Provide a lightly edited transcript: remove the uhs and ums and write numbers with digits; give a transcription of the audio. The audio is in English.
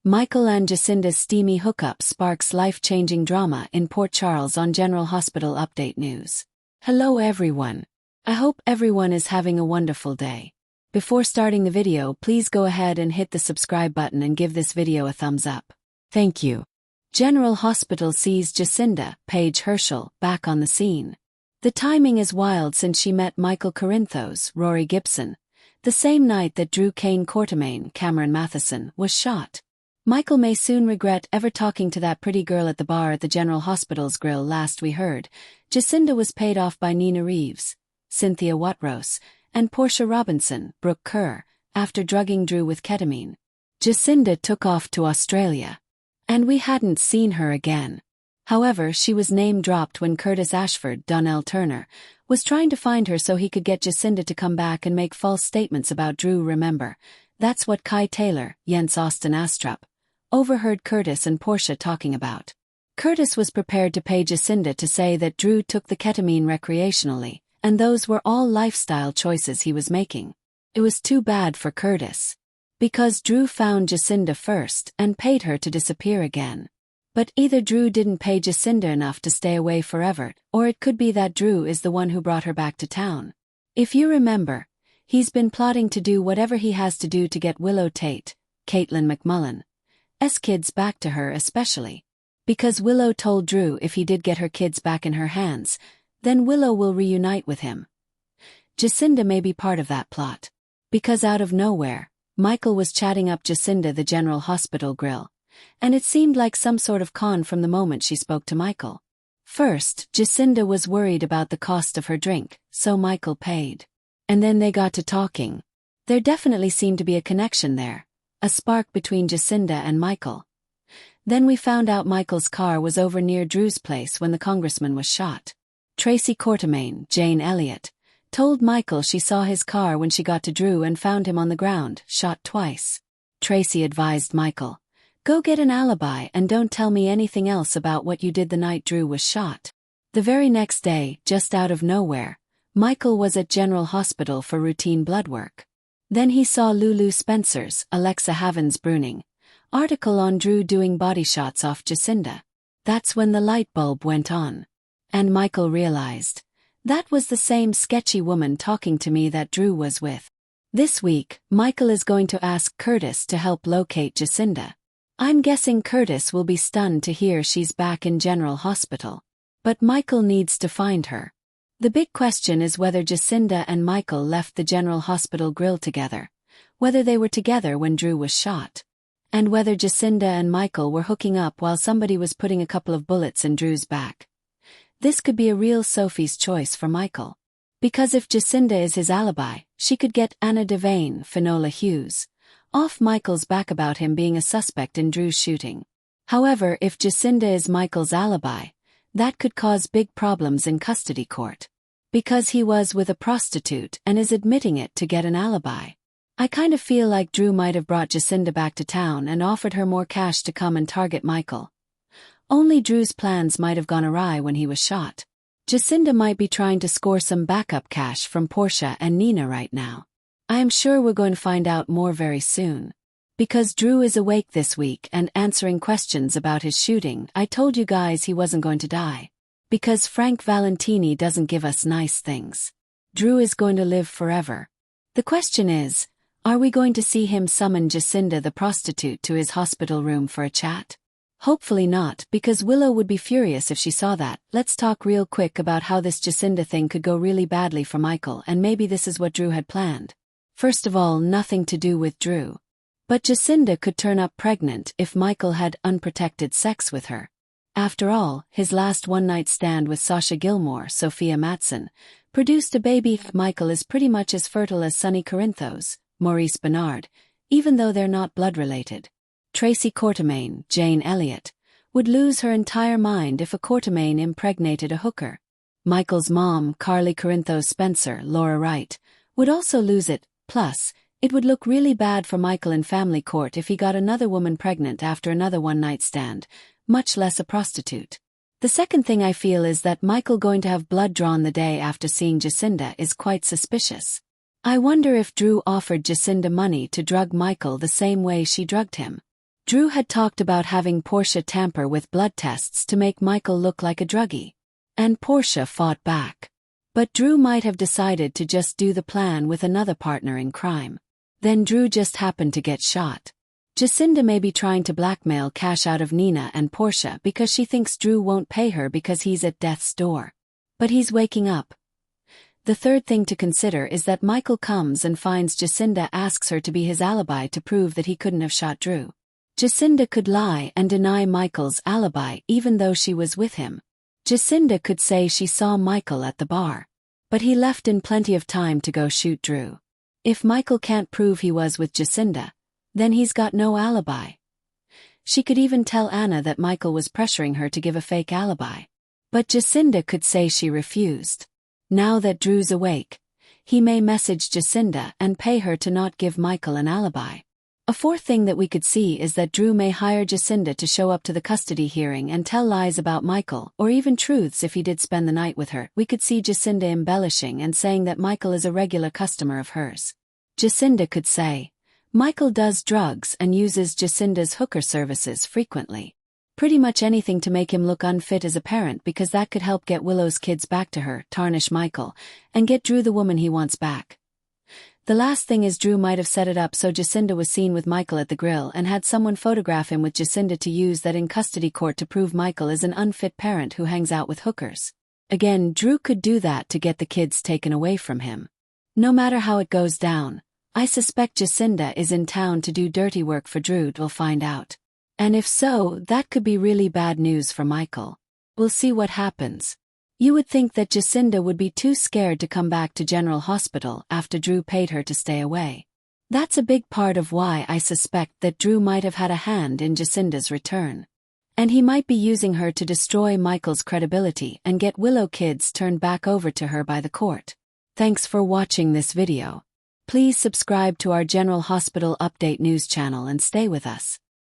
Michael and Jacinda's steamy hookup sparks life-changing drama in Port Charles on General Hospital Update News. Hello everyone. I hope everyone is having a wonderful day. Before starting the video, please go ahead and hit the subscribe button and give this video a thumbs up. Thank you. General Hospital sees Jacinda, Paige Herschel, back on the scene. The timing is wild since she met Michael Corinthos, Rory Gibson, the same night that Drew Kane Quartermain, Cameron Matheson, was shot. Michael may soon regret ever talking to that pretty girl at the bar at the General Hospital's grill. Last we heard, Jacinda was paid off by Nina Reeves, Cynthia Watrous, and Portia Robinson, Brooke Kerr, after drugging Drew with ketamine. Jacinda took off to Australia, and we hadn't seen her again. However, she was name-dropped when Curtis Ashford, Donnell Turner, was trying to find her so he could get Jacinda to come back and make false statements about Drew. Remember, that's what Kai Taylor, Jens Austin Astrup, overheard Curtis and Portia talking about. Curtis was prepared to pay Jacinda to say that Drew took the ketamine recreationally, and those were all lifestyle choices he was making. It was too bad for Curtis, because Drew found Jacinda first and paid her to disappear again. But either Drew didn't pay Jacinda enough to stay away forever, or it could be that Drew is the one who brought her back to town. If you remember, he's been plotting to do whatever he has to do to get Willow Tate, Caitlin McMullen's kids back to her, especially because Willow told Drew if he did get her kids back in her hands, then Willow will reunite with him. Jacinda may be part of that plot, because out of nowhere, Michael was chatting up Jacinda the General Hospital grill, and it seemed like some sort of con from the moment she spoke to Michael. First, Jacinda was worried about the cost of her drink, so Michael paid. And then they got to talking. There definitely seemed to be a connection there, a spark between Jacinda and Michael. Then we found out Michael's car was over near Drew's place when the congressman was shot. Tracy Quartermain, Jane Elliott, told Michael she saw his car when she got to Drew and found him on the ground, shot twice. Tracy advised Michael, "Go get an alibi and don't tell me anything else about what you did the night Drew was shot." The very next day, just out of nowhere, Michael was at General Hospital for routine blood work. Then he saw Lulu Spencer's, Alexa Haven's Bruning, article on Drew doing body shots off Jacinda. That's when the light bulb went on. And Michael realized, that was the same sketchy woman talking to me that Drew was with. This week, Michael is going to ask Curtis to help locate Jacinda. I'm guessing Curtis will be stunned to hear she's back in General Hospital. But Michael needs to find her. The big question is whether Jacinda and Michael left the General Hospital grill together, whether they were together when Drew was shot, and whether Jacinda and Michael were hooking up while somebody was putting a couple of bullets in Drew's back. This could be a real Sophie's choice for Michael. Because if Jacinda is his alibi, she could get Anna Devane, Finola Hughes, off Michael's back about him being a suspect in Drew's shooting. However, if Jacinda is Michael's alibi, that could cause big problems in custody court. Because he was with a prostitute and is admitting it to get an alibi. I kind of feel like Drew might have brought Jacinda back to town and offered her more cash to come and target Michael. Only Drew's plans might have gone awry when he was shot. Jacinda might be trying to score some backup cash from Portia and Nina right now. I am sure we're going to find out more very soon. Because Drew is awake this week and answering questions about his shooting. I told you guys he wasn't going to die. Because Frank Valentini doesn't give us nice things. Drew is going to live forever. The question is, are we going to see him summon Jacinda the prostitute to his hospital room for a chat? Hopefully not, because Willow would be furious if she saw that. Let's talk real quick about how this Jacinda thing could go really badly for Michael, and maybe this is what Drew had planned. First of all, nothing to do with Drew. But Jacinda could turn up pregnant if Michael had unprotected sex with her. After all, his last one-night stand with Sasha Gilmore, Sophia Matson, produced a baby. Michael is pretty much as fertile as Sonny Corinthos, Maurice Bernard, even though they're not blood-related. Tracy Quartermain, Jane Elliott, would lose her entire mind if a Quartermain impregnated a hooker. Michael's mom, Carly Corinthos Spencer, Laura Wright, would also lose it. Plus, it would look really bad for Michael in family court if he got another woman pregnant after another one-night stand, much less a prostitute. The second thing I feel is that Michael going to have blood drawn the day after seeing Jacinda is quite suspicious. I wonder if Drew offered Jacinda money to drug Michael the same way she drugged him. Drew had talked about having Portia tamper with blood tests to make Michael look like a druggie. And Portia fought back. But Drew might have decided to just do the plan with another partner in crime. Then Drew just happened to get shot. Jacinda may be trying to blackmail cash out of Nina and Portia because she thinks Drew won't pay her because he's at death's door. But he's waking up. The third thing to consider is that Michael comes and finds Jacinda, asks her to be his alibi to prove that he couldn't have shot Drew. Jacinda could lie and deny Michael's alibi even though she was with him. Jacinda could say she saw Michael at the bar. But he left in plenty of time to go shoot Drew. If Michael can't prove he was with Jacinda, then he's got no alibi. She could even tell Anna that Michael was pressuring her to give a fake alibi. But Jacinda could say she refused. Now that Drew's awake, he may message Jacinda and pay her to not give Michael an alibi. A fourth thing that we could see is that Drew may hire Jacinda to show up to the custody hearing and tell lies about Michael, or even truths if he did spend the night with her. We could see Jacinda embellishing and saying that Michael is a regular customer of hers. Jacinda could say, Michael does drugs and uses Jacinda's hooker services frequently. Pretty much anything to make him look unfit as a parent, because that could help get Willow's kids back to her, tarnish Michael, and get Drew the woman he wants back. The last thing is Drew might have set it up so Jacinda was seen with Michael at the grill and had someone photograph him with Jacinda to use that in custody court to prove Michael is an unfit parent who hangs out with hookers. Again, Drew could do that to get the kids taken away from him. No matter how it goes down, I suspect Jacinda is in town to do dirty work for Drew. We'll find out. And if so, that could be really bad news for Michael. We'll see what happens. You would think that Jacinda would be too scared to come back to General Hospital after Drew paid her to stay away. That's a big part of why I suspect that Drew might have had a hand in Jacinda's return. And he might be using her to destroy Michael's credibility and get Willow kids turned back over to her by the court. Thanks for watching this video. Please subscribe to our General Hospital Update news channel and stay with us.